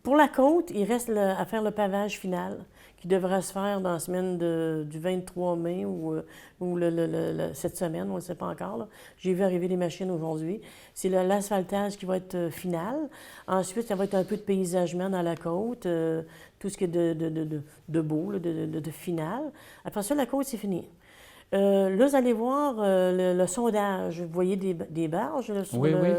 Pour la côte, il reste à faire le pavage final, qui devrait se faire dans la semaine du 23 mai ou cette semaine, on ne sait pas encore, là. J'ai vu arriver les machines aujourd'hui. C'est l'asphaltage qui va être final. Ensuite, ça va être un peu de paysagement dans la côte, tout ce qui est de beau, là, de final. Après ça, la côte, c'est fini. Là, vous allez voir le sondage. Vous voyez des barges là, Oui, oui.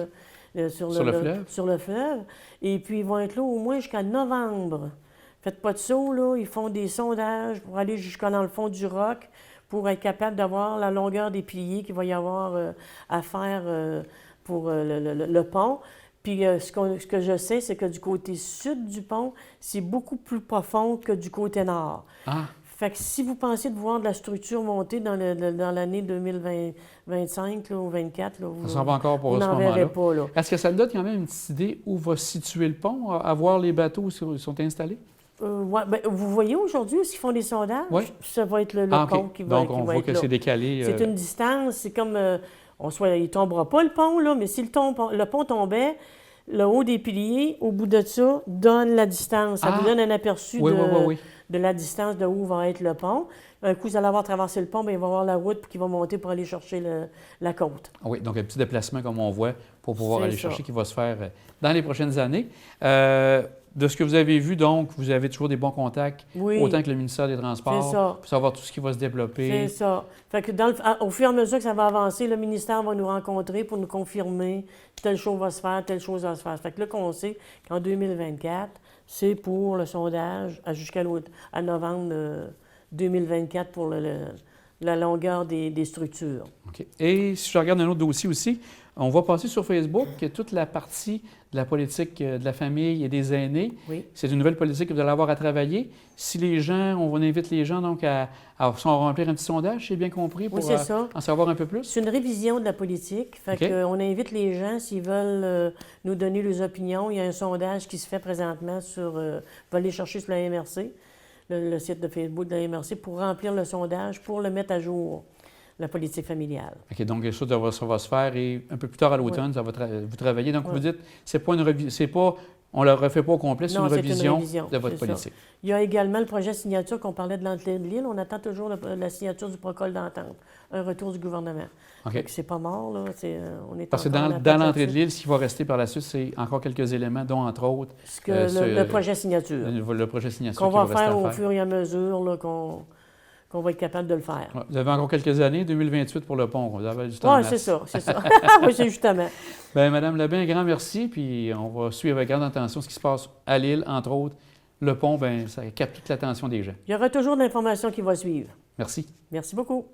Sur le fleuve. sur le fleuve. Et puis, ils vont être là au moins jusqu'à novembre. Faites pas de saut, là. Ils font des sondages pour aller jusqu'à dans le fond du roc pour être capable d'avoir la longueur des piliers qu'il va y avoir à faire pour le pont. Puis ce que je sais, c'est que du côté sud du pont, c'est beaucoup plus profond que du côté nord. Ah, Fait que si vous pensez de voir de la structure monter dans l'année 2025 là, ou 2024, là, ça vous ne sera pas encore pour vous ce n'en verrez moment-là. pas. Là. Est-ce que ça te donne quand même une petite idée où va se situer le pont, à voir les bateaux où ils sont installés? Ouais, ben, vous voyez aujourd'hui où ils font des sondages? Oui. Ça va être le Ah, pont OK. qui va, Donc, qui on va voit être que là. c'est décalé. C'est une distance, c'est comme... il ne tombera pas le pont, là, mais si le pont tombait, le haut des piliers, au bout de ça, donne la distance. Ça vous donne un aperçu oui, oui, oui, oui. de la distance de où va être le pont. Un coup, vous allez avoir traversé le pont, bien, il va y avoir la route qui va monter pour aller chercher la côte. Ah oui, donc un petit déplacement comme on voit pour pouvoir C'est aller ça. chercher qui va se faire dans les prochaines années. De ce que vous avez vu, donc, vous avez toujours des bons contacts, Oui. autant que le ministère des C'est Transports, ça. pour savoir tout ce qui va se développer. C'est ça. Fait que au fur et à mesure que ça va avancer, le ministère va nous rencontrer pour nous confirmer telle chose va se faire, telle chose va se faire. Fait que là, qu'on sait qu'en 2024, c'est pour le sondage à novembre 2024 pour la longueur des structures. OK. Et si je regarde un autre dossier aussi, on va passer sur Facebook que toute la partie de la politique de la famille et des aînés. Oui. C'est une nouvelle politique que vous allez avoir à travailler. Si les gens, on invite les gens donc à remplir un petit sondage, j'ai bien compris, pour c'est ça. en savoir un peu plus. C'est une révision de la politique. Fait OK. qu'on invite les gens, s'ils veulent nous donner leurs opinions. Il y a un sondage qui se fait présentement va aller chercher sur la MRC, le site de Facebook de la MRC, pour remplir le sondage, pour le mettre à jour, la politique familiale. OK, donc ça va se faire et un peu plus tard à l'automne, Oui. vous travaillez. Donc, Oui. vous dites, on ne le refait pas au complet, c'est Non, une révision de votre c'est ça. politique. Il y a également le projet de signature qu'on parlait de l'entrée de l'île. On attend toujours la signature du protocole d'entente, un retour du gouvernement. OK. Donc, c'est pas mort, là. On est Parce que encore en dans attente l'entrée de là-dessus. l'île, ce qui va rester par la suite, c'est encore quelques éléments, dont entre autres Le projet signature. le projet signature Qu'on qui va va rester faire à au faire. fur et à mesure là, qu'on va être capable de le faire. Ouais, vous avez encore quelques années, 2028 pour le pont. Vous avez du temps. Oui, c'est ça, c'est ça. Oui, c'est justement. Bien, Mme Labin, un grand merci, puis on va suivre avec grande attention ce qui se passe à l'île, entre autres. Le pont, bien, ça capte toute l'attention des gens. Il y aura toujours de l'information qui va suivre. Merci. Merci beaucoup.